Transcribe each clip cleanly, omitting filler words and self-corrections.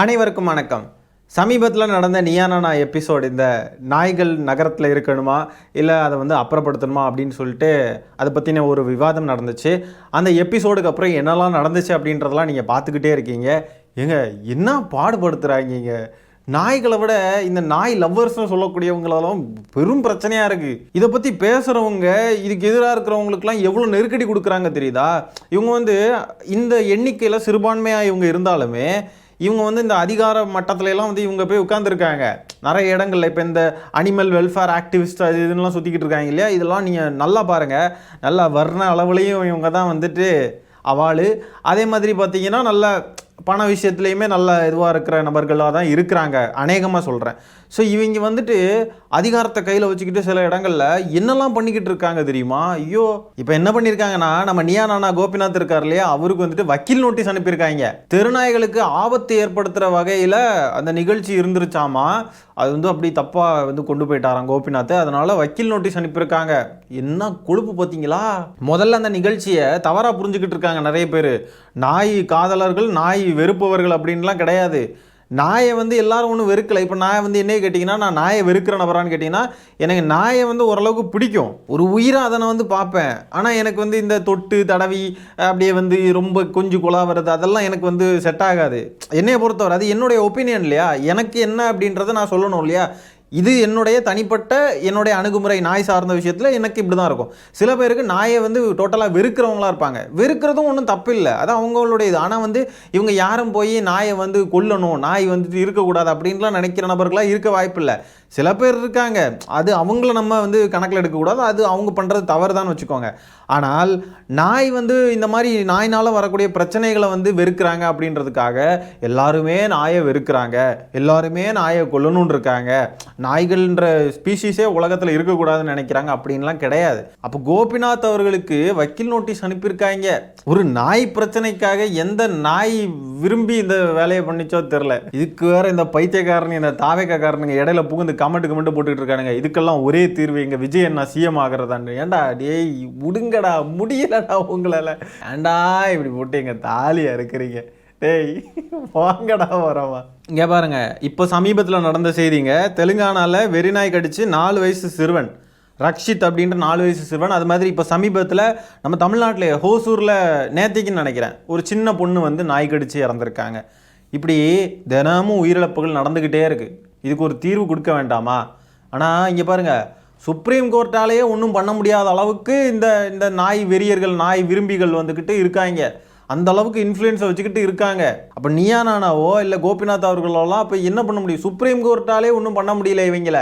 அனைவருக்கும் வணக்கம். சமீபத்தில் நடந்த நீயா நானா எபிசோடு, இந்த நாய்கள் நகரத்தில் இருக்கணுமா இல்லை அதை அப்புறப்படுத்தணுமா அப்படின்னு சொல்லிட்டு அதை பற்றின ஒரு விவாதம் நடந்துச்சு. அந்த எபிசோடுக்கு அப்புறம் என்னெல்லாம் நடந்துச்சு அப்படின்றதெல்லாம் நீங்கள் பார்த்துக்கிட்டே இருக்கீங்க. ஏங்க என்ன பாடுபடுத்துகிறாங்க. நாய்களை விட இந்த நாய் லவ்வர்ஸ்னு சொல்லக்கூடியவங்களெல்லாம் பெரும் பிரச்சனையாக இருக்குது. இதை பற்றி பேசுகிறவங்க, இதுக்கு எதிராக இருக்கிறவங்களுக்குலாம் எவ்வளோ நெருக்கடி கொடுக்குறாங்க தெரியுதா? இவங்க இந்த எண்ணிக்கையில் சிறுபான்மையாக இவங்க இருந்தாலுமே இவங்க இந்த அதிகார மட்டத்துலலாம் இவங்க போய் உட்காந்துருக்காங்க நிறைய இடங்கள்ல. இப்போ இந்த அனிமல் வெல்ஃபேர் ஆக்டிவிஸ்ட் அது இதுலாம் சுற்றிக்கிட்டு இருக்காங்க இல்லையா, இதெல்லாம் நீங்கள் நல்லா பாருங்கள். நல்லா வர்ண அளவுலேயும் இவங்க தான் அவாள். அதே மாதிரி பார்த்தீங்கன்னா நல்ல பண விஷயத்துலையுமே நல்ல இதுவாக இருக்கிற நபர்களாக தான் இருக்கிறாங்க, அநேகமாக சொல்கிறேன். ஸோ இவங்க அதிகாரத்தை கையில் வச்சுக்கிட்டு சில இடங்களில் என்னெல்லாம் பண்ணிக்கிட்டு இருக்காங்க தெரியுமா? ஐயோ, இப்போ என்ன பண்ணியிருக்காங்கன்னா, நம்ம நீயா நானா கோபிநாத் இருக்கார் இல்லையா, அவருக்கு வக்கீல் நோட்டீஸ் அனுப்பியிருக்காங்க. தெருநாய்களுக்கு ஆபத்து ஏற்படுத்துகிற வகையில் அந்த நிகழ்ச்சி இருந்துருச்சாமா. அது அப்படி தப்பாக கொண்டு போயிட்டாராம் கோபிநாத். அதனால் வக்கீல் நோட்டீஸ் அனுப்பியிருக்காங்க. என்ன கொழுப்பு பார்த்தீங்களா? முதல்ல அந்த நிகழ்ச்சியை தவறாக புரிஞ்சுக்கிட்டு இருக்காங்க நிறைய பேர். நாய் காதலர்கள், நாய் வெறுப்பவர்கள் அப்படின்லாம் கிடையாது. நாயை எல்லாரும் ஒன்றும் வெறுக்கலை. இப்போ நாயை என்னையே கேட்டிங்கன்னா, நான் நாயை வெறுக்கிற நபரான்னு கேட்டிங்கன்னா, எனக்கு நாயை ஓரளவுக்கு பிடிக்கும். ஒரு உயிராக அதை நான் பார்ப்பேன். ஆனால் எனக்கு இந்த தொட்டு தடவி அப்படியே ரொம்ப கொஞ்சம் குழாவது அதெல்லாம் எனக்கு செட் ஆகாது. என்னையை பொறுத்தவரை அது என்னுடைய ஒப்பீனியன் இல்லையா, எனக்கு என்ன அப்படின்றத நான் சொல்லணும் இல்லையா. இது என்னுடைய தனிப்பட்ட என்னுடைய அணுகுமுறை. நாய் சார்ந்த விஷயத்தில் எனக்கு இப்படி தான் இருக்கும். சில பேருக்கு நாயை டோட்டலாக வெறுக்கிறவங்களா இருப்பாங்க. வெறுக்கிறதும் ஒன்றும் தப்பு இல்லை, அது அவங்களுடைய இது. ஆனால் இவங்க யாரும் போய் நாயை கொல்லணும், நாய் இருக்கக்கூடாது அப்படின்லாம் நினைக்கிற நபர்களாக இருக்க வாய்ப்பு இல்லை. சில பேர் இருக்காங்க, அது அவங்கள நம்ம கணக்கில் எடுக்கக்கூடாது, அது அவங்க பண்ணுறது தவறு தான் வச்சுக்கோங்க. ஆனால் நாய் இந்த மாதிரி நாயினால் வரக்கூடிய பிரச்சனைகளை வெறுக்கிறாங்க அப்படின்றதுக்காக எல்லாருமே நாயை வெறுக்கிறாங்க, எல்லாருமே நாயை கொல்லணும்னு இருக்காங்க, நாய்கள்ன்ற ஸ்பீஷீஸே உலகத்தில் இருக்கக்கூடாதுன்னு நினைக்கிறாங்க அப்படின்லாம் கிடையாது. அப்போ கோபிநாத் அவர்களுக்கு வக்கீல் நோட்டீஸ் அனுப்பியிருக்காங்க. ஒரு நாய் பிரச்சனைக்காக எந்த நாய் விரும்பி இந்த வேலையை பண்ணிச்சோ தெரில. இதுக்கு வேற இந்த பைத்தியக்காரன், இந்த தாவேக்காரனுங்க இடையில புகுந்து கமெண்ட் போட்டுக்கிட்டு இருக்கானுங்க. இதுக்கெல்லாம் ஒரே தீர்வு எங்க விஜய் என்ன சிஎம் ஆகிறதான்னு. ஏண்டா டேய் விடுங்கடா, முடியலடா உங்களால. ஏண்டா இப்படி போட்டு எங்க தாலியா இருக்கிறீங்க? டேய் வாங்கடா வரவா. இங்கே பாருங்க, இப்போ சமீபத்தில் நடந்த செய்திங்க. தெலுங்கானாவில் வெறிநாய் கடிச்சு 4 வயசு சிறுவன் ரக்ஷித் அப்படின்ற 4 வயசு சிறுவன். அது மாதிரி இப்போ சமீபத்தில் நம்ம தமிழ்நாட்டில் ஹோசூரில் நேத்திக்குன்னு நினைக்கிறேன், ஒரு சின்ன பொண்ணு நாய் கடிச்சு இறந்துருக்காங்க. இப்படி தினமும் உயிரிழப்புகள் நடந்துக்கிட்டே இருக்குது. இதுக்கு ஒரு தீர்வு கொடுக்க வேண்டாமா? ஆனால் இங்கே பாருங்கள், சுப்ரீம் கோர்ட்டாலேயே ஒன்றும் பண்ண முடியாத அளவுக்கு இந்த நாய் வெறியர்கள், நாய் விரும்பிகள் இருக்காங்க. அந்த அளவுக்கு இன்ஃப்ளூயன்ஸை வச்சுக்கிட்டு இருக்காங்க. அப்போ நீயா நானாவோ இல்லை கோபிநாத் அவர்களெல்லாம் அப்போ என்ன பண்ண முடியும்? சுப்ரீம் கோர்ட்டாலே ஒன்றும் பண்ண முடியல. இவங்கள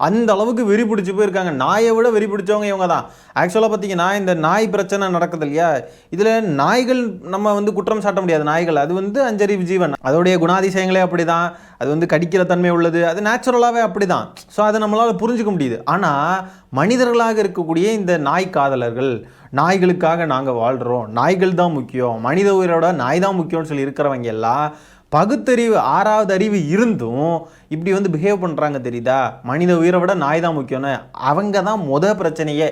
அந்த அளவுக்கு வெறி பிடிச்சி போயிருக்காங்க. நாயை விட வெறி பிடிச்சவங்க இவங்க தான். ஆக்சுவலாக பார்த்தீங்கன்னா, இந்த நாய் பிரச்சனை நடக்குது இல்லையா, இதில் நாய்கள் நம்ம குற்றம் சாட்ட முடியாது. நாய்கள் அது அஞ்சறிவு ஜீவன், அதோடைய குணாதிசயங்களே அப்படி தான். அது கடிக்கிற தன்மை உள்ளது, அது நேச்சுரலாகவே அப்படி தான். ஸோ அதை நம்மளால் புரிஞ்சுக்க முடியுது. ஆனால் மனிதர்களாக இருக்கக்கூடிய இந்த நாய் காதலர்கள், நாய்களுக்காக நாங்கள் வாழ்கிறோம், நாய்கள் தான் முக்கியம், மனித உயிரோட நாய் தான் முக்கியம்னு சொல்லி இருக்கிறவங்க எல்லாம் பகுத்தறிவு, 6வது அறிவு இருந்தும் இப்படி பிஹேவ் பண்ணுறாங்க தெரியுதா? மனித உயிரை விட நாய் தான் முக்கியம்னு. அவங்க தான் பிரச்சனையே,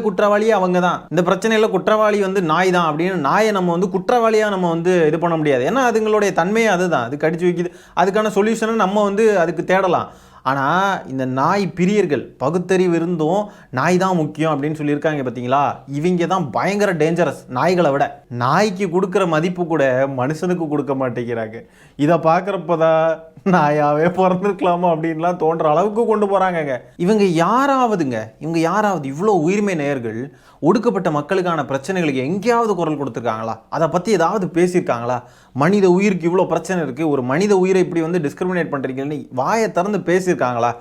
குற்றவாளியே அவங்க தான். இந்த பிரச்சனையில் குற்றவாளி நாய் தான் அப்படின்னு நாயை நம்ம குற்றவாளியாக நம்ம இது பண்ண முடியாது. ஏன்னா அதுங்களுடைய தன்மையே அதுதான், அது கடிச்சு வைக்குது. அதுக்கான சொல்யூஷனை நம்ம அதுக்கு தேடலாம். ஆனால் இந்த நாய் பிரியர்கள் பகுத்தறிவு இருந்தும் நாய் தான் முக்கியம் அப்படின்னு சொல்லியிருக்காங்க பார்த்தீங்களா? இவங்க தான் பயங்கர டேஞ்சரஸ். நாய்களை விட நாய்க்கு கொடுக்குற மதிப்பு கூட மனுஷனுக்கு கொடுக்க மாட்டேங்கிறாங்க. இதை பார்க்குறப்ப தான் நாயாவே பிறந்திருக்கலாமா அப்படின்லாம் தோன்ற அளவுக்கு கொண்டு போகிறாங்கங்க. இவங்க யாராவது இவ்வளோ உயிர்மை நேயர்கள் ஒடுக்கப்பட்ட மக்களுக்கான பிரச்சனைகளுக்கு எங்கேயாவது குரல் கொடுத்துருக்காங்களா? அதை பற்றி ஏதாவது பேசியிருக்காங்களா? மனித உயிருக்கு இவ்வளோ பிரச்சனை இருக்குது, ஒரு மனித உயிரை இப்படி டிஸ்கிரிமினேட் பண்ணுறீங்கன்னு வாயை திறந்து பேசியிருக்காங்களா?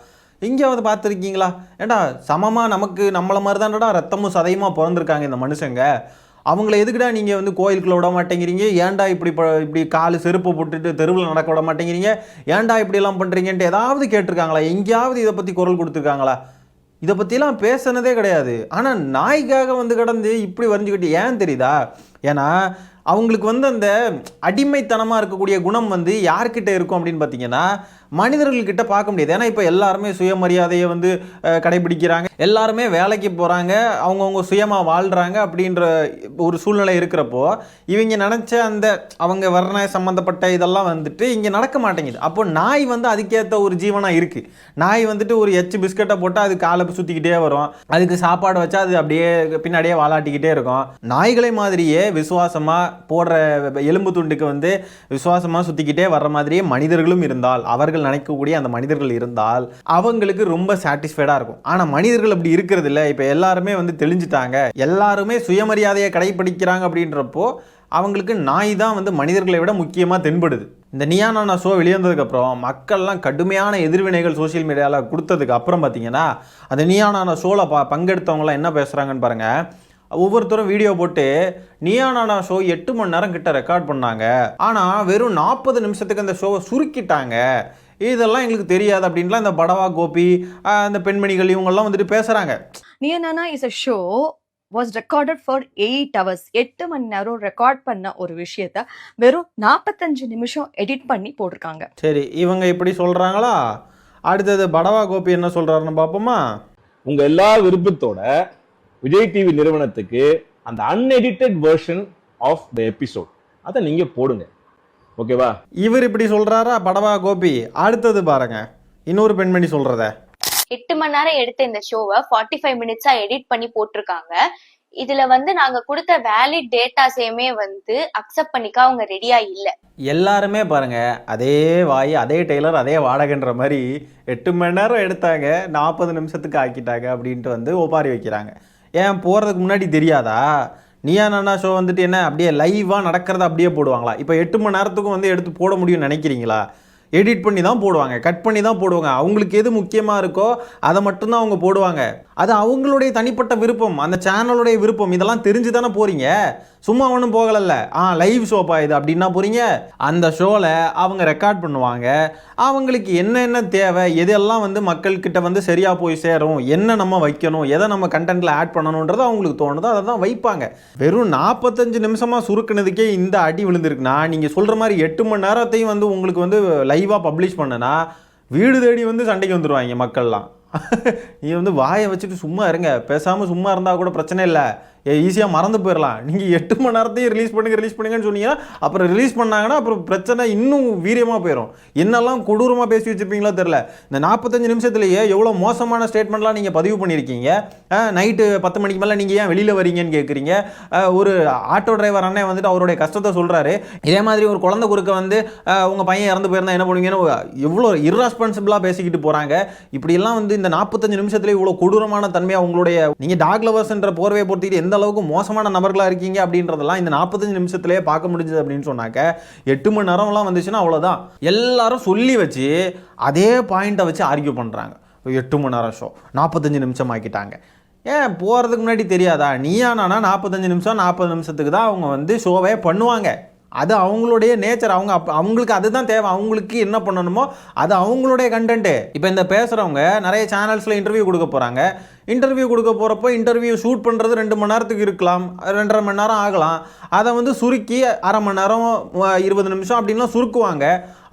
எங்கேயாவது பார்த்துருக்கீங்களா? ஏண்டா சமமாக நம்மளை மாதிரி தான்டா ரத்தமும் சதையுமா பிறந்திருக்காங்க இந்த மனுஷங்க. அவங்கள எதுக்குடா நீங்கள் கோயிலுக்குள்ள விட மாட்டேங்கிறீங்க? ஏன்டா இப்படி காலு செருப்பு போட்டுட்டு தெருவில் நடக்க விட மாட்டேங்கிறீங்க? ஏன்டா இப்படியெல்லாம் பண்ணுறீங்கன்ட்டு ஏதாவது கேட்டிருக்காங்களா? எங்கேயாவது இதை பற்றி குரல் கொடுத்துருக்காங்களா? இதை பற்றிலாம் பேசுனதே கிடையாது. ஆனால் நாய்க்காக கடந்து இப்படி வரைஞ்சிக்கிட்டு ஏன் தெரியுதா? ஏன்னா அவங்களுக்கு வந்து அந்த அடிமைத்தனமாக இருக்கக்கூடிய குணம் வந்து யார்கிட்ட இருக்கும் அப்படின்னு பார்த்தீங்கன்னா மனிதர்கள்கிட்ட பார்க்க முடியாது. ஏன்னா இப்போ எல்லாருமே சுயமரியாதையை வந்து கடைபிடிக்கிறாங்க, எல்லாருமே வேலைக்கு போகிறாங்க, அவங்கவுங்க சுயமாக வாழ்கிறாங்க அப்படின்ற ஒரு சூழ்நிலை இருக்கிறப்போ இவங்க நினச்ச அந்த அவங்க வர்ண சம்மந்தப்பட்ட இதெல்லாம் வந்துட்டு இங்கே நடக்க மாட்டேங்குது. அப்போ நாய் வந்து அதுக்கேற்ற ஒரு ஜீவனாக இருக்குது. நாய் வந்துட்டு ஒரு எச்சு பிஸ்கட்டை போட்டால் அது காலை சுற்றிக்கிட்டே வரும், அதுக்கு சாப்பாடு வச்சா அது அப்படியே பின்னாடியே வாலாட்டிக்கிட்டே இருக்கும். நாய்களை மாதிரியே விசுவாசமாக போடுற எலும்பு துண்டுக்கு வந்து விசுவாசமாக சுற்றிக்கிட்டே வர்ற மாதிரியே மனிதர்களும் இருந்தால், அவர்கள் நினைக்கக்கூடிய அந்த மனிதர்கள் இருந்தால் அவங்களுக்கு ரொம்ப சாட்டிஸ்ஃபைடாக இருக்கும். ஆனால் மனிதர்கள் அப்படி இருக்கிறது இல்லை. இப்போ எல்லாருமே வந்து தெளிஞ்சிட்டாங்க, எல்லாருமே சுயமரியாதையை கடைபிடிக்கிறாங்க அப்படின்றப்போ அவங்களுக்கு நாய் தான் வந்து மனிதர்களை விட முக்கியமாக தென்படுது. இந்த நீயா நானா ஷோ வெளியேறதுக்கப்புறம் மக்கள்லாம் கடுமையான எதிர்வினைகள் சோசியல் மீடியாவில் கொடுத்ததுக்கு அப்புறம் பார்த்தீங்கன்னா அந்த நீயா நானா ஷோவில் பங்கெடுத்தவங்களாம் என்ன பேசுகிறாங்கன்னு பாருங்கள். ஒவ்வொருத்தரும் வீடியோ போட்டு நீயா நானா ஷோ 8 மணி நேரம் கிட்ட ரெக்கார்ட் பண்ணாங்க, ஆனால் வெறும் 40 நிமிஷத்துக்கு அந்த ஷோவை சுருக்கிட்டாங்க, இதெல்லாம் எங்களுக்கு தெரியாது அப்படின்லாம் இந்த படவா கோபி அந்த பெண்மணிகள் இவங்கெல்லாம் வந்துட்டு பேசுகிறாங்க. Neeya Naana is a show was recorded for 8 hours. 8 மணி நேரம் ரெக்கார்ட் பண்ண ஒரு விஷயத்த வெறும் 45 நிமிஷம் எடிட் பண்ணி போட்டிருக்காங்க. சரி, இவங்க இப்படி சொல்கிறாங்களா? அடுத்தது படவா கோபி என்ன சொல்கிறாருன்னு பார்ப்போமா? உங்கள் எல்லா விருப்பத்தோட விஜய் டிவி நிறுவனத்துக்கு அந்த unedited version of the episode அதை நீங்கள் போடுங்க, ஓகேவா? இவர் இப்படி சொல்கிறாரா படவா கோபி? அடுத்தது பாருங்க இன்னொரு பெண்மணி சொல்கிறத. 8 மணி நேரம் எடுத்த இந்த ஷோவை 45 மினிட்ஸா எடிட் பண்ணி போட்டிருக்காங்க. இதுல வந்து நாங்க கொடுத்த வேலிட் டேட்டாஸையுமே வந்து அக்செப்ட் பண்ணிக்க அவங்க ரெடியா இல்ல. எல்லாருமே பாருங்க அதே வாய் அதே டெய்லர் அதே வாடகைன்ற மாதிரி 8 மணி நேரம் எடுத்தாங்க 40 நிமிஷத்துக்கு ஆக்கிட்டாங்க அப்படின்ட்டு வந்து ஒப்பாரி வைக்கிறாங்க. ஏன் போகிறதுக்கு முன்னாடி தெரியாதா? நீயா நானா ஷோ வந்துட்டு என்ன அப்படியே லைவாக நடக்கிறத அப்படியே போடுவாங்களா? இப்போ 8 மணி நேரத்துக்கும் வந்து எடுத்து போட முடியும்னு நினைக்கிறீங்களா? எடிட் பண்ணி தான் போடுவாங்க, கட் பண்ணி தான் போடுவாங்க. அவங்களுக்கு எது முக்கியமாக இருக்கோ அதை மட்டும்தான் அவங்க போடுவாங்க. அது அவங்களுடைய தனிப்பட்ட விருப்பம், அந்த சேனலுடைய விருப்பம். இதெல்லாம் தெரிஞ்சு தானே போகிறீங்க, சும்மா ஒன்றும் போகலல்ல. லைவ் ஷோப்பா இது அப்படின்னா போகிறீங்க. அந்த ஷோவில் அவங்க ரெக்கார்ட் பண்ணுவாங்க, அவங்களுக்கு என்னென்ன தேவை, எதெல்லாம் வந்து மக்கள்கிட்ட வந்து சரியாக போய் சேரும், என்ன நம்ம வைக்கணும், எதை நம்ம கண்டென்ட்டில் ஆட் பண்ணணுன்றது அவங்களுக்கு தோணுதோ அதை தான் வைப்பாங்க. வெறும் 45 நிமிஷமாக சுருக்குனதுக்கே இந்த அடி விழுந்திருக்குன்னா நீங்கள் சொல்கிற மாதிரி 8 மணி நேரத்தையும் வந்து உங்களுக்கு வந்து லைவாக பப்ளிஷ் பண்ணுனா வீடு தேடி வந்து சண்டைக்கு வந்துடுவாங்க மக்கள்லாம். நீ வந்து வாயை வச்சுட்டு சும்மா இருங்க, பேசாமல் சும்மா இருந்தால் கூட பிரச்சனை இல்லை, ஈஸியாக மறந்து போயிடலாம். நீங்கள் 8 மணி நேரத்தையும் ரிலீஸ் பண்ணுங்கன்னு சொன்னீங்கன்னா அப்புறம் ரிலீஸ் பண்ணாங்கன்னா அப்புறம் பிரச்சனை இன்னும் வீரியமாக போயிடும். என்னெல்லாம் கொடூரமாக பேசி வச்சுருப்பீங்களோ தெரில. இந்த 45 நிமிஷத்துலேயே எவ்வளோ மோசமான ஸ்டேட்மெண்ட்லாம் நீங்கள் பதிவு பண்ணியிருக்கீங்க. நைட்டு 10 மணிக்கு மேலே நீங்கள் ஏன் வெளியில் வரீங்கன்னு கேட்குறீங்க. ஒரு ஆட்டோ டிரைவர் அண்ணன் வந்துட்டு அவருடைய கஷ்டத்தை சொல்கிறாரு. இதே மாதிரி ஒரு குழந்தை குறுக்க வந்து உங்கள் பையன் இறந்து போயிருந்தா என்ன பண்ணுவீங்கன்னு எவ்வளோ இர்ரெஸ்பான்சிபிளாக பேசிக்கிட்டு போகிறாங்க. இப்படியெல்லாம் வந்து இந்த 45 நிமிஷத்துல இவ்வளோ கொடூரமான தன்மையாக உங்களுடைய நீங்கள் டாக் லவர்ஸ்ன்ற போர்வையை பொறுத்திட்டு எந்த அளவுக்கு மோசமான நபர்களாக இருக்கீங்க அப்படின்றதெல்லாம் இந்த 45 நிமிஷத்துலேயே பார்க்க முடிஞ்சது அப்படின்னு சொன்னாக்க 8 மணி நேரம்லாம் வந்துச்சுன்னா அவ்வளோதான். எல்லாரும் சொல்லி வச்சு அதே பாயிண்ட்டை வச்சு ஆர்கியூ பண்ணுறாங்க. 8 மணி நேரம் ஷோ 45 நிமிஷம் ஆக்கிட்டாங்க. ஏன் போகிறதுக்கு முன்னாடி தெரியாதா? நீயா நானா 45 நிமிஷம் 40 நிமிஷத்துக்கு தான் அவங்க வந்து ஷோவே பண்ணுவாங்க. அது அவங்களுடைய நேச்சர், அவங்களுக்கு அதுதான் தேவை. அவங்களுக்கு என்ன பண்ணணுமோ அது அவங்களுடைய கண்டென்ட்டு. இப்போ இந்த பேசுகிறவங்க நிறைய சேனல்ஸில் இன்டர்வியூ கொடுக்க போகிறாங்க. இன்டர்வியூ கொடுக்க போகிறப்போ இன்டர்வியூ ஷூட் பண்ணுறது 2 மணி நேரத்துக்கு இருக்கலாம், 2.5 மணி நேரம் ஆகலாம். அதை வந்து சுருக்கி 1/2 மணி நேரம் 20 நிமிஷம் அப்படின்லாம் சுருக்குவாங்க.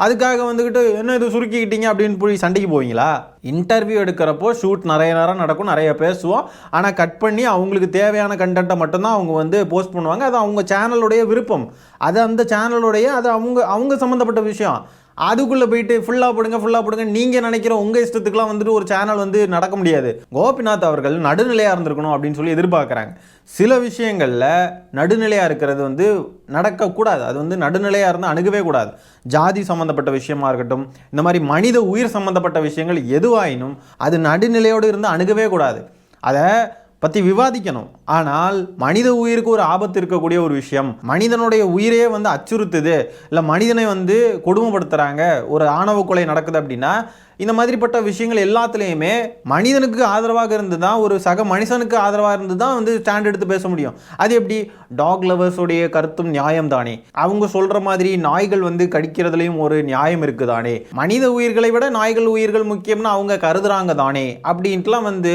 அதுக்காக வந்துக்கிட்டு என்ன இது சுருக்கிக்கிட்டீங்க அப்படின்னு போய் சண்டைக்கு போவீங்களா? இன்டர்வியூ எடுக்கிறப்போ ஷூட் நிறைய நேரம் நடக்கும், நிறைய பேசுவோம். ஆனால் கட் பண்ணி அவங்களுக்கு தேவையான கண்டென்ட்டை மட்டும்தான் அவங்க வந்து போஸ்ட் பண்ணுவாங்க. அது அவங்க சேனலுடைய விருப்பம், அது அந்த சேனலுடைய அது அவங்க சம்மந்தப்பட்ட விஷயம். அதுக்குள்ளே போயிட்டு ஃபுல்லாக போடுங்க நீங்கள் நினைக்கிற உங்கள் இஷ்டத்துக்குலாம் வந்துட்டு ஒரு சேனல் வந்து நடக்க முடியாது. கோபிநாத் அவர்கள் நடுநிலையாக இருந்திருக்கணும் அப்படின்னு சொல்லி எதிர்பார்க்குறாங்க. சில விஷயங்களில் நடுநிலையாக இருக்கிறது வந்து நடக்கக்கூடாது. அது வந்து நடுநிலையாக இருந்தால் அணுகவே கூடாது. ஜாதி சம்மந்தப்பட்ட விஷயமா இருக்கட்டும், இந்த மாதிரி மனித உயிர் சம்மந்தப்பட்ட விஷயங்கள் எதுவாயினும் அது நடுநிலையோடு இருந்து அணுகவே கூடாது. அதை பற்றி விவாதிக்கணும். ஆனால் மனித உயிருக்கு ஒரு ஆபத்து இருக்கக்கூடிய ஒரு விஷயம், மனிதனுடைய உயிரே வந்து அச்சுறுத்துது, இல்லை மனிதனை வந்து கொடுமைப்படுத்துகிறாங்க, ஒரு ஆணவ கொலை நடக்குது அப்படின்னா இந்த மாதிரிப்பட்ட விஷயங்கள் எல்லாத்துலேயுமே மனிதனுக்கு ஆதரவாக இருந்து தான், ஒரு சக மனுஷனுக்கு ஆதரவாக இருந்து தான் வந்து ஸ்டாண்ட் எடுத்து பேச முடியும். அது எப்படி? டாக் லவர்ஸோடைய கருத்தும் நியாயம் தானே. அவங்க சொல்கிற மாதிரி நாய்கள் வந்து கடிக்கிறதுலையும் ஒரு நியாயம் இருக்குதானே. மனித உயிர்களை விட நாய்கள் உயிர்கள் முக்கியம்னு அவங்க கருதுறாங்க தானே அப்படின்ட்டுலாம் வந்து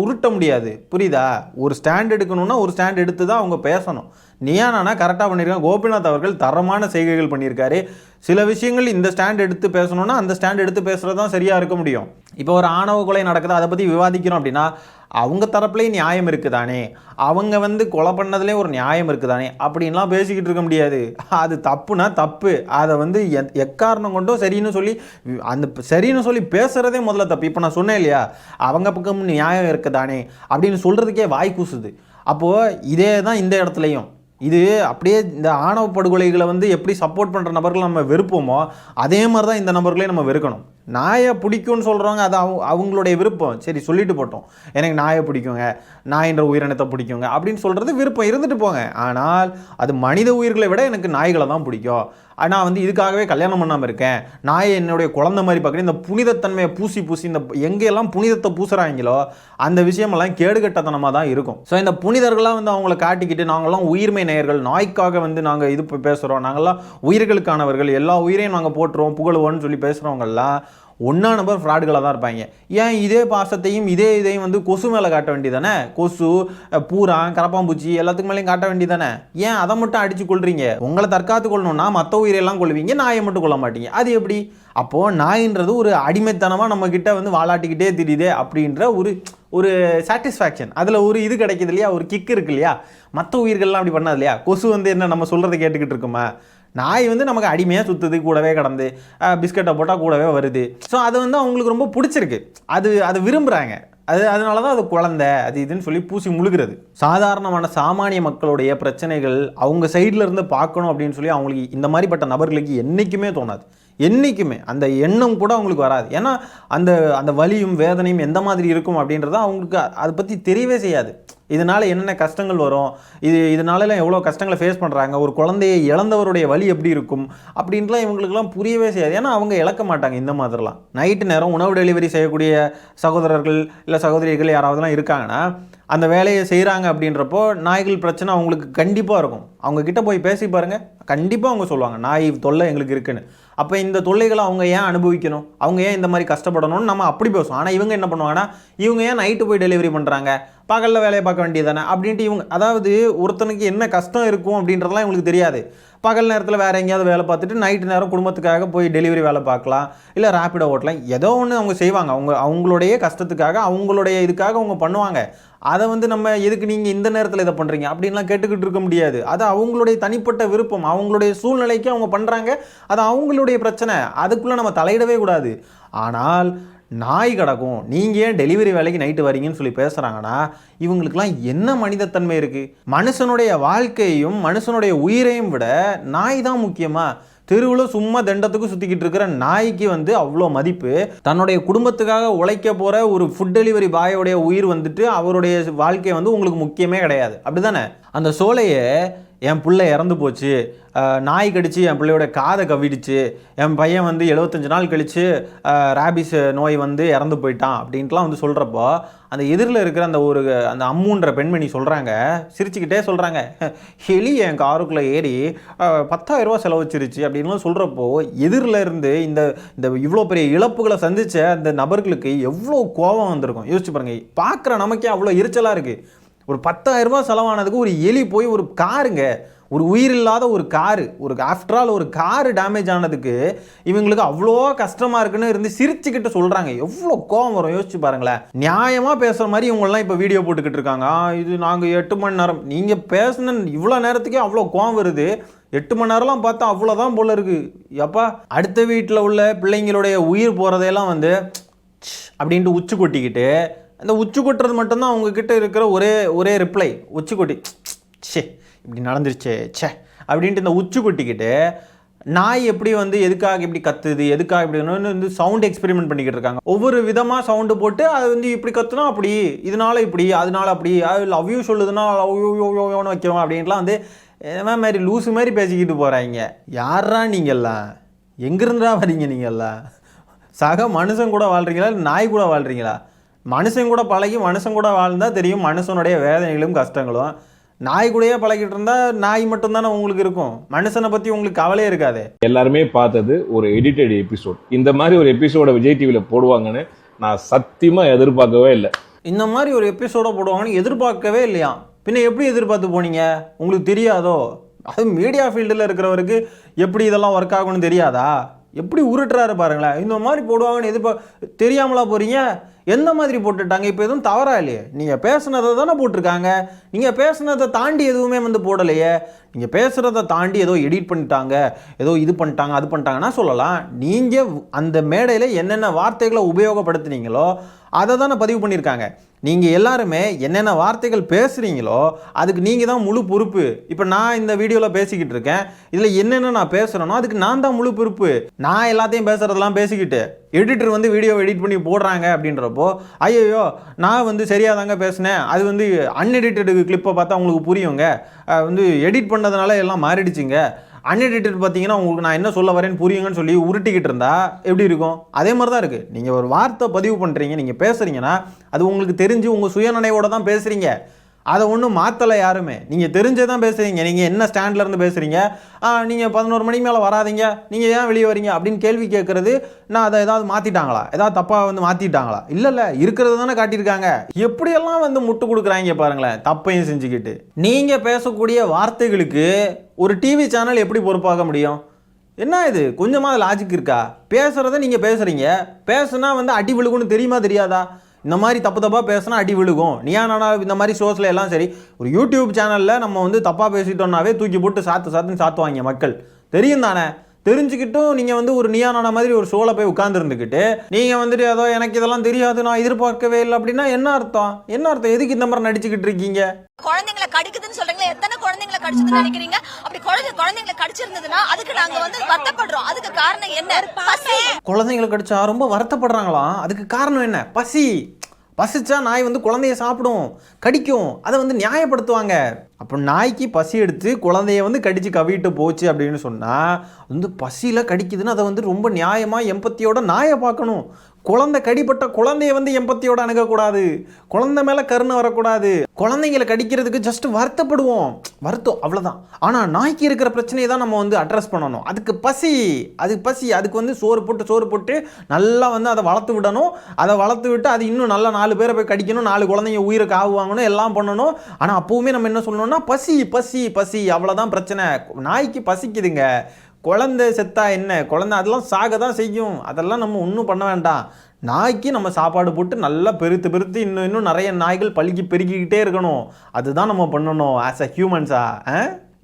உருட்ட முடியாது. புரியுதா? ஒரு ஸ்டாண்ட் எடுக்கணும்னா ஒரு ஸ்டாண்ட் எடுத்து தான் அவங்க பேசணும். நீயா நானா கரெக்டாக பண்ணியிருக்காங்க. கோபிநாத் அவர்கள் தரமான செய்கைகள் பண்ணியிருக்காரு. சில விஷயங்கள் இந்த ஸ்டாண்ட் எடுத்து பேசணும்னா அந்த ஸ்டாண்ட் எடுத்து பேசுகிறது தான் சரியாக இருக்க முடியும். இப்போ ஒரு ஆணவ கொலை நடக்குது, அதை பற்றி விவாதிக்கிறோம் அப்படின்னா அவங்க தரப்புலேயும் நியாயம் இருக்குதானே, அவங்க வந்து கொலை பண்ணதுலேயே ஒரு நியாயம் இருக்குதானே அப்படின்லாம் பேசிக்கிட்டு இருக்க முடியாது. அது தப்புனா தப்பு, அதை வந்து எக்காரணம் கொண்டும் சரின்னு சொல்லி அந்த சரின்னு சொல்லி பேசுகிறதே முதல்ல தப்பு. இப்போ நான் சொன்னேன் இல்லையா, அவங்க பக்கம் நியாயம் இருக்குதானே அப்படின்னு சொல்கிறதுக்கே வாய் கூசுது. அப்போது இதே தான் இந்த இடத்துலையும் இது அப்படியே இந்த ஆணவ படுகொலைகளை வந்து எப்படி சப்போர்ட் பண்ணுற நபர்கள் நம்ம வெறுப்போமோ அதே மாதிரி தான் இந்த நபர்களையும் நம்ம வெறுக்கணும். நாயை பிடிக்கும்னு சொல்கிறவங்க அது அவங்களுடைய விருப்பம், சரி சொல்லிட்டு போட்டோம், எனக்கு நாயை பிடிக்குங்க, நாயின்ற உயிரினத்தை பிடிக்குங்க அப்படின்னு சொல்கிறது விருப்பம், இருந்துட்டு போங்க. ஆனால் அது மனித உயிர்களை விட எனக்கு நாய்களை தான் பிடிக்கும், நான் வந்து இதுக்காகவே கல்யாணம் பண்ணாமல் இருக்கேன், நாயை என்னுடைய குழந்தை மாதிரி பார்க்குறேன், இந்த புனிதத்தன்மையை பூசி இந்த எங்கெல்லாம் புனிதத்தை பூசுகிறாங்களோ அந்த விஷயமெல்லாம் கேடுகட்டத்தனமாக தான் இருக்கும். ஸோ இந்த புனிதர்களாக வந்து அவங்கள காட்டிக்கிட்டு நாங்கள்லாம் உயிர்மை நேயர்கள், நாய்க்காக வந்து நாங்கள் இது பேசுகிறோம், நாங்கள்லாம் உயிர்களுக்கானவர்கள், எல்லா உயிரையும் நாங்கள் போட்டுருவோம் புகழுவோன்னு சொல்லி பேசுகிறவங்கெல்லாம் ஒன்றா நம்பர் ஃப்ராடுகளாக தான் இருப்பாங்க. ஏன் இதே பாசத்தையும் இதையும் வந்து கொசு மேலே காட்ட வேண்டியதானே? கொசு, பூரா, கரப்பாம்பூச்சி எல்லாத்துக்கு மேலேயும் காட்ட வேண்டியதானே? ஏன் அதை மட்டும் அடித்து கொள்றீங்க? உங்களை தற்காத்து கொள்ளணும்னா மற்ற உயிரெல்லாம் கொள்வீங்க, நாயை மட்டும் கொள்ள மாட்டீங்க. அது எப்படி? அப்போது நாயின்றது ஒரு அடிமைத்தனமாக நம்மக்கிட்ட வந்து வாலாட்டிக்கிட்டே திரியுதே அப்படின்ற ஒரு சாட்டிஸ்ஃபேக்ஷன், அதில் ஒரு இது கிடைக்கிது இல்லையா, ஒரு கிக் இருக்கு இல்லையா. மற்ற உயிர்கள்லாம் அப்படி பண்ணாது இல்லையா. கொசு வந்து என்ன நம்ம சொல்கிறத கேட்டுக்கிட்டு இருக்குமா? நாய் வந்து நமக்கு அடிமையாக சுற்றுது, கூடவே கடந்து பிஸ்கட்டை போட்டால் கூடவே வருது. ஸோ அது வந்து அவங்களுக்கு ரொம்ப பிடிச்சிருக்கு, அதை விரும்புகிறாங்க. அதனால தான் அது குழந்தை அது இதுன்னு சொல்லி பூசி முழுகிறது. சாதாரணமான சாமானிய மக்களுடைய பிரச்சனைகள் அவங்க சைடில் இருந்து பார்க்கணும் அப்படின்னு சொல்லி அவங்களுக்கு இந்த மாதிரிப்பட்ட நபர்களுக்கு என்றைக்குமே தோணாது. என்றைக்குமே அந்த எண்ணம் கூட அவங்களுக்கு வராது. ஏன்னா அந்த வலியும் வேதனையும் எந்த மாதிரி இருக்கும் அப்படின்றத அவங்களுக்கு அதை பற்றி தெரியவே செய்யாது. இதனால் என்னென்ன கஷ்டங்கள் வரும், இதனாலலாம் எவ்வளோ கஷ்டங்களை ஃபேஸ் பண்ணுறாங்க, ஒரு குழந்தையை இழந்தவருடைய வலி எப்படி இருக்கும் அப்படின்லாம் இவங்களுக்குலாம் புரியவே செய்யாது. ஏன்னா அவங்க இழக்க மாட்டாங்க இந்த மாதிரிலாம். நைட்டு நேரம் உணவு டெலிவரி செய்யக்கூடிய சகோதரர்கள் இல்லை சகோதரிகள் யாராவதுலாம் இருக்காங்கன்னா அந்த வேலையை செய்கிறாங்க அப்படின்றப்போ நாய்கள் பிரச்சனை அவங்களுக்கு கண்டிப்பாக இருக்கும். அவங்க கிட்ட போய் பேசி பாருங்கள், கண்டிப்பாக அவங்க சொல்லுவாங்க நாய் தொல்லை எங்களுக்கு இருக்குன்னு. அப்போ இந்த தொல்லைகளை அவங்க ஏன் அனுபவிக்கணும், அவங்க ஏன் இந்த மாதிரி கஷ்டப்படணும்னு நம்ம அப்படி பேசுவோம். ஆனால் இவங்க என்ன பண்ணுவாங்கன்னா, இவங்க ஏன் நைட்டு போய் டெலிவரி பண்ணுறாங்க, பகலில் வேலையை பார்க்க வேண்டியதானே அப்படின்ட்டு இவங்க, அதாவது ஒருத்தனுக்கு என்ன கஷ்டம் இருக்கும் அப்படின்றதெல்லாம் இவங்களுக்கு தெரியாது. பகல் நேரத்தில் வேறு எங்கேயாவது வேலை பார்த்துட்டு நைட்டு நேரம் குடும்பத்துக்காக போய் டெலிவரி வேலை பார்க்கலாம், இல்லை ரேப்பிடோ ஓட்டலாம், ஏதோ ஒன்று அவங்க செய்வாங்க. அவங்களுடைய கஷ்டத்துக்காக அவங்களுடைய இதுக்காக அவங்க பண்ணுவாங்க. அதை வந்து நம்ம எதுக்கு நீங்கள் இந்த நேரத்தில் இதை பண்ணுறீங்க அப்படின்லாம் கேட்டுக்கிட்டு இருக்க முடியாது. அது அவங்களுடைய தனிப்பட்ட விருப்பம், அவங்களுடைய சூழ்நிலைக்கு அவங்க பண்ணுறாங்க, அது அவங்களுடைய பிரச்சனை, அதுக்குள்ளே நம்ம தலையிடவே கூடாது. ஆனால் நாய் கிடக்கும், நீங்கள் ஏன் டெலிவரி வேலைக்கு நைட்டு வரீங்கன்னு சொல்லி பேசுகிறாங்கன்னா இவங்களுக்கெல்லாம் என்ன மனிதத்தன்மை இருக்குது? மனுஷனுடைய வாழ்க்கையையும் மனுஷனுடைய உயிரையும் விட நாய் தான் முக்கியமா? தெருவில் சும்மா தண்டத்துக்கு சுற்றிக்கிட்டு இருக்கிற நாய்க்கு வந்து அவ்வளோ மதிப்பு. தன்னுடைய குடும்பத்துக்காக உழைக்க போகிற ஒரு ஃபுட் டெலிவரி பாயோடைய உயிர் வந்துட்டு அவருடைய வாழ்க்கை வந்து உங்களுக்கு முக்கியமே கிடையாது, அப்படி தானே? அந்த சோலையை என் பிள்ளை இறந்து போச்சு, நாய் கடிச்சு என் பிள்ளையோட காதை கவிடுச்சு, என் பையன் வந்து 75 நாள் கழித்து ரேபிஸ் நோய் வந்து இறந்து போயிட்டான் அப்படின்ட்டுலாம் வந்து சொல்கிறப்போ அந்த எதிரில் இருக்கிற அந்த அம்முன்ற பெண்மணி சொல்கிறாங்க, சிரிச்சுக்கிட்டே சொல்கிறாங்க, எலி என் காருக்குள்ளே ஏறி 10,000 ரூபா செலவச்சிருச்சு அப்படின்லாம் சொல்கிறப்போ எதிரில் இருந்து இந்த இவ்வளோ பெரிய இழப்புகளை சந்தித்த அந்த நபர்களுக்கு எவ்வளோ கோபம் வந்திருக்கும் யோசிச்சு பாருங்க. பார்க்குற நமக்கே அவ்வளோ எரிச்சலாக இருக்குது. ஒரு 10,000 ரூபா செலவானதுக்கு ஒரு எலி போய் ஒரு காருங்க, ஒரு உயிர் இல்லாத ஒரு காரு, ஆஃப்டர் ஆல் ஒரு காரு டேமேஜ் ஆனதுக்கு இவங்களுக்கு அவ்வளோ கஷ்டமாக இருக்குன்னு இருந்து சிரிச்சுக்கிட்டு சொல்கிறாங்க. எவ்வளோ கோபம் வரும் யோசிச்சு பாருங்களேன். நியாயமாக பேசுகிற மாதிரி இவங்கெல்லாம் இப்போ வீடியோ போட்டுக்கிட்டு இருக்காங்க. இது நாங்கள் 8 மணி நேரம், நீங்கள் பேசுன இவ்வளோ நேரத்துக்கே அவ்வளோ கோபம் வருது, 8 மணி நேரம்லாம் பார்த்தா அவ்வளோதான் போல இருக்குது. எப்பா அடுத்த வீட்டில் உள்ள பிள்ளைங்களுடைய உயிர் போகிறதையெல்லாம் வந்து அப்படின்ட்டு உச்சி கொட்டிக்கிட்டு, அந்த உச்சி கொட்டுறது மட்டும்தான் அவங்கக்கிட்ட இருக்கிற ஒரே ரிப்ளை, உச்சி கொட்டி சே இப்படி நடந்துருச்சே சே அப்படின்ட்டு இந்த உச்சி கொட்டிக்கிட்டு நாய் எப்படி வந்து எதுக்காக இப்படி கத்துது, எதுக்காக இப்படி வந்து சவுண்ட் எக்ஸ்பெரிமெண்ட் பண்ணிக்கிட்டு இருக்காங்க. ஒவ்வொரு விதமாக சவுண்டு போட்டு அது வந்து இப்படி கத்துனா அப்படி, இதனால இப்படி, அதனால அப்படி, அது லவ் யூ சொல்லுதுன்னா லவ் யூன்னு வைக்கிறோம் அப்படின்ட்டுலாம் வந்து என்ன மாதிரி லூஸு மாதிரி பேசிக்கிட்டு போகிறாங்க. யாரா நீங்கள்லாம், எங்கேருந்துடா வரீங்க நீங்கள்லாம்? சக மனுஷன் கூட வாழ்கிறீங்களா இல்லை நாய் கூட வாழ்கிறீங்களா? மனுஷன் கூட பழகி மனுஷன் கூட வாழ்ந்தால் தெரியும் மனுஷனுடைய வேதனைகளும் கஷ்டங்களும். நாய் கூடயே பழகிட்டு இருந்தா நாய் மட்டும்தானே உங்களுக்கு இருக்கும், மனுஷனை பற்றி உங்களுக்கு கவலையே இருக்காது. எல்லாருமே பார்த்தது ஒரு எடிட்டட் எபிசோட். இந்த மாதிரி ஒரு எபிசோட விஜய் டிவியில் போடுவாங்கன்னு நான் சத்தியமாக எதிர்பார்க்கவே இல்லை. இந்த மாதிரி ஒரு எபிசோட போடுவாங்கன்னு எதிர்பார்க்கவே இல்லையா? பின்ன எப்படி எதிர்பார்த்து போனீங்க? உங்களுக்கு தெரியாதோ? அது மீடியா ஃபீல்டில் இருக்கிறவருக்கு எப்படி இதெல்லாம் ஒர்க் ஆகும்னு தெரியாதா? எப்படி உருட்டுறாரு பாருங்களேன். இந்த மாதிரி போடுவாங்கன்னு தெரியாமலா போகிறீங்க? எந்த மாதிரி போட்டுட்டாங்க? இப்போ எதுவும் தவறா இல்லையே? நீங்கள் பேசுனதை தானே போட்டிருக்காங்க. நீங்கள் பேசுனதை தாண்டி எதுவுமே போடலையே. நீங்கள் பேசுகிறத தாண்டி ஏதோ எடிட் பண்ணிட்டாங்க, ஏதோ இது பண்ணிட்டாங்க, அது பண்ணிட்டாங்கன்னா சொல்லலாம். நீங்கள் அந்த மேடையில் என்னென்ன வார்த்தைகளை உபயோகப்படுத்துனீங்களோ அதை தானே பதிவு பண்ணியிருக்காங்க. நீங்கள் எல்லாருமே என்னென்ன வார்த்தைகள் பேசுகிறீங்களோ அதுக்கு நீங்கள் தான் முழு பொறுப்பு. இப்போ நான் இந்த வீடியோவில் பேசிக்கிட்டு இருக்கேன், இதில் என்னென்ன நான் பேசுகிறேனோ அதுக்கு நான் தான் முழு பொறுப்பு. நான் எல்லாத்தையும் பேசுகிறதெல்லாம் பேசிக்கிட்டு எடிட்டர் வீடியோ எடிட் பண்ணி போடுறாங்க அப்படின்றப்போ, ஐயோ நான் சரியாக தாங்க பேசினேன், அது அன்எடிட்டடு கிளிப்பை பார்த்தா உங்களுக்கு புரியுங்க, எடிட் பண்ணதுனால எல்லாம் மாறிடுச்சுங்க, அன்எடிட்டட் பார்த்தீங்கன்னா உங்களுக்கு நான் என்ன சொல்ல வரேன்னு புரியுங்கன்னு சொல்லி உருட்டிக்கிட்டு இருந்தா எப்படி இருக்கும்? அதே மாதிரி தான் இருக்குது. நீங்கள் ஒரு வார்த்தை பதிவு பண்ணுறீங்க, நீங்கள் பேசுகிறீங்கன்னா அது உங்களுக்கு தெரிஞ்சு உங்கள் சுயநினைவோட தான் பேசுகிறீங்க. அதை ஒன்றும் மாற்றலை யாருமே. நீங்கள் தெரிஞ்சே தான் பேசுகிறீங்க. நீங்கள் என்ன ஸ்டாண்ட்லேருந்து பேசுகிறீங்க? நீங்கள் 11 மணிக்கு மேலே வராதிங்க, நீங்கள் ஏன் வெளியே வரீங்க அப்படின்னு கேள்வி கேட்குறது, நான் அதை ஏதாவது மாற்றிட்டாங்களா? ஏதாவது தப்பாக மாற்றிட்டாங்களா? இல்லை, இருக்கிறது தானே காட்டியிருக்காங்க. எப்படியெல்லாம் முட்டு கொடுக்குறாங்க பாருங்களேன், தப்பையும் செஞ்சுக்கிட்டு. நீங்கள் பேசக்கூடிய வார்த்தைகளுக்கு ஒரு டிவி சேனல் எப்படி பொறுப்பாக முடியும்? என்ன இது? கொஞ்சமாக லாஜிக் இருக்கா? பேசுகிறத நீங்கள் பேசுகிறீங்க, பேசுனா அடி விழுகுன்னு தெரியுமா தெரியாதா? இந்த மாதிரி தப்பாக பேசினா அடி விழுகும். நீயா நானா இந்த மாதிரி ஷோஸில் எல்லாம் சரி, ஒரு யூடியூப் சேனலில் நம்ம தப்பாக பேசிட்டோம்னாவே தூக்கி போட்டு சாத்துவாங்க மக்கள். தெரியும் தானே? தெரிஞ்சுக்கிட்டும் நீங்கள் ஒரு நீயா நானா மாதிரி ஒரு ஷோவில் போய் உட்காந்துருந்துக்கிட்டு நீங்கள் ஏதோ எனக்கு இதெல்லாம் தெரியாது, நான் எதிர்பார்க்கவே இல்லை அப்படின்னா என்ன அர்த்தம்? எதுக்கு இந்த மாதிரி நடிச்சுக்கிட்டு இருக்கீங்க? குழந்தைங்களை கடிக்குதுன்னு சொல்றீங்களா? எத்தனை குழந்தைங்களை கடிச்சதுன்னு நினைக்கிறீங்க? அப்படி குழந்தைங்களை கடிச்சிருந்ததுன்னா அதுக்கு நாங்க வருத்தப்படுறோம். அதுக்கு காரணம் என்ன? பசி. குழந்தைங்களை கடிச்சா ரொம்ப வருத்தப்படுறாங்களாம். அதுக்கு காரணம் என்ன? பசி. பசிச்சா நாய் குழந்தைய சாப்பிடும், கடிக்கும். அதை நியாயப்படுத்துவாங்க. அப்போ நாய்க்கு பசி எடுத்து குழந்தைய கடிச்சு கவிட்டு போச்சு அப்படின்னு சொன்னால் பசியில் கடிக்குதுன்னு அதை ரொம்ப நியாயமாக எம்பத்தியோட நாயை பார்க்கணும். குழந்தை கடிப்பட்ட குழந்தைய எம்பத்தியோட அணுகக்கூடாது. குழந்தை மேலே கருணை வரக்கூடாது. குழந்தைங்களை கடிக்கிறதுக்கு ஜஸ்ட் வருத்தப்படுவோம், வருத்தம் அவ்வளோதான். ஆனால் நாய்க்கு இருக்கிற பிரச்சனையை தான் நம்ம அட்ரஸ் பண்ணணும். அதுக்கு பசி, அதுக்கு சோறு போட்டு நல்லா அதை வளர்த்து விடணும். அதை வளர்த்து விட்டு அது இன்னும் நல்லா 4 பேரை போய் கடிக்கணும், 4 குழந்தைங்க உயிரை காவு வாங்கணும், எல்லாம் பண்ணணும். ஆனால் அப்போவுமே நம்ம என்ன சொல்லணும்னா பசி, அவ்வளோதான் பிரச்சனை. நாய்க்கு பசிக்குதுங்க. குழந்தை செத்தா என்ன? குழந்தை அதெல்லாம் சாக தான் செய்யும். அதெல்லாம் நம்ம ஒன்றும் பண்ண வேண்டாம். நாய்க்கு நம்ம சாப்பாடு போட்டு நல்லா பெருத்து இன்னும் நிறைய நாய்கள் பெருக்கிக்கிட்டே இருக்கணும். அதுதான் நம்ம பண்ணணும் ஆஸ் அ ஹியூமன்ஸா.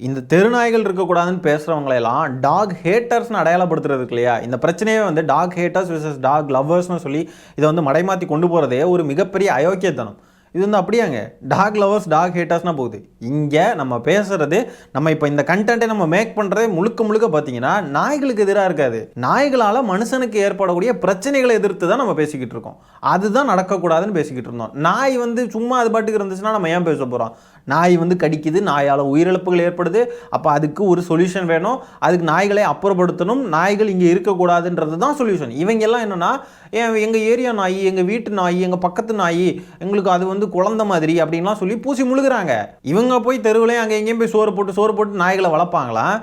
இந்த தெருநாய்கள் இருக்கக்கூடாதுன்னு பேசுகிறவங்களெல்லாம் டாக் ஹேட்டர்ஸ்னு அடையாளப்படுத்துறதுக்கு இல்லையா? இந்த பிரச்சனையே டாக் ஹேட்டர்ஸ் விசஸ் டாக் லவ்வர்ஸ்னு சொல்லி இதை மடைமாற்றி கொண்டு போகிறதே ஒரு மிகப்பெரிய அயோக்கியத்தனம். இது அப்படியாங்க டாக் லவர்ஸ் டாக் ஹேட்டர்ஸ்னால் போகுது. இங்கே நம்ம பேசுகிறது, நம்ம இப்போ இந்த கண்டென்ட்டை நம்ம மேக் பண்ணுறதே முழுக்க பார்த்தீங்கன்னா நாய்களுக்கு எதிராக இருக்காது. நாய்களால் மனுஷனுக்கு ஏற்படக்கூடிய பிரச்சனைகளை எதிர்த்து தான் நம்ம பேசிக்கிட்டு இருக்கோம். அதுதான் நடக்கக்கூடாதுன்னு பேசிக்கிட்டு இருந்தோம். நாய் சும்மா அது பாட்டுக்கு இருந்துச்சுன்னா நம்ம ஏன் பேச போகிறோம்? நாய் கடிக்குது, நாயால் உயிரிழப்புகள் ஏற்படுது. அப்போ அதுக்கு ஒரு சொல்யூஷன் வேணும். அதுக்கு நாய்களை அப்புறப்படுத்தணும். நாய்கள் இங்கே இருக்கக்கூடாதுன்றது தான் சொல்யூஷன். இவங்க எல்லாம் என்னென்னா, எங்கள் ஏரியா நாய், எங்கள் வீட்டு நாய், எங்கள் பக்கத்து நாய், எங்களுக்கு அது குழந்தை மாதிரி அப்படின்லாம் சொல்லி பூசி முழுகிறாங்க. இவங்க போய் தெருவிலையும் அங்கே எங்கேயும் போய் சோறு போட்டு நாய்களை வளர்ப்பாங்களாம்.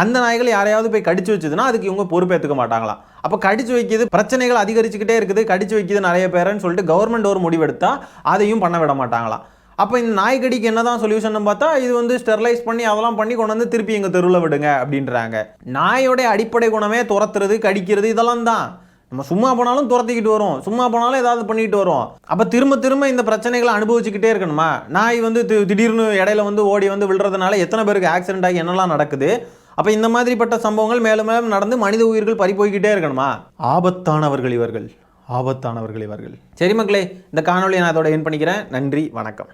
அந்த நாய்கள் யாரையாவது போய் கடிச்சு வச்சதுன்னா அதுக்கு இவங்க பொறுப்பேற்றுக்க மாட்டாங்களாம். அப்போ கடிச்சு வைக்கிது, பிரச்சனைகள் அதிகரிச்சுக்கிட்டே இருக்குது, கடிச்சு வைக்கிது நிறைய பேருன்னு சொல்லிட்டு கவர்மெண்ட் ஒரு முடிவெடுத்தா அதையும் பண்ண விட மாட்டாங்களாம். அப்போ இந்த நாய்க்கடிக்கு என்னதான் சொல்யூஷன் பார்த்தா இது ஸ்டெர்லைஸ் பண்ணி அதெல்லாம் பண்ணி கொண்டு திருப்பி எங்கள் தெருவில் விடுங்க அப்படின்றாங்க. நாயோடைய அடிப்படை குணமே துரத்துறது, கடிக்கிறது, இதெல்லாம் தான். நம்ம சும்மா போனாலும் துரத்திக்கிட்டு வரும், சும்மா போனாலும் ஏதாவது பண்ணிட்டு வரும். அப்போ திரும்ப இந்த பிரச்சனைகளை அனுபவிச்சுக்கிட்டே இருக்கணுமா? நாய் திடீர்னு இடையில ஓடி விழுறதுனால எத்தனை பேருக்கு ஆக்சிடென்ட் ஆகி என்னெல்லாம் நடக்குது. அப்போ இந்த மாதிரிப்பட்ட சம்பவங்கள் மேலும் மேலும் நடந்து மனித உயிர்கள் பறிபோய்கிட்டே இருக்கணுமா? ஆபத்தானவர்கள் இவர்கள். சரி மக்களே, இந்த காணொலியை நான் அதோட என் பண்ணிக்கிறேன். நன்றி, வணக்கம்.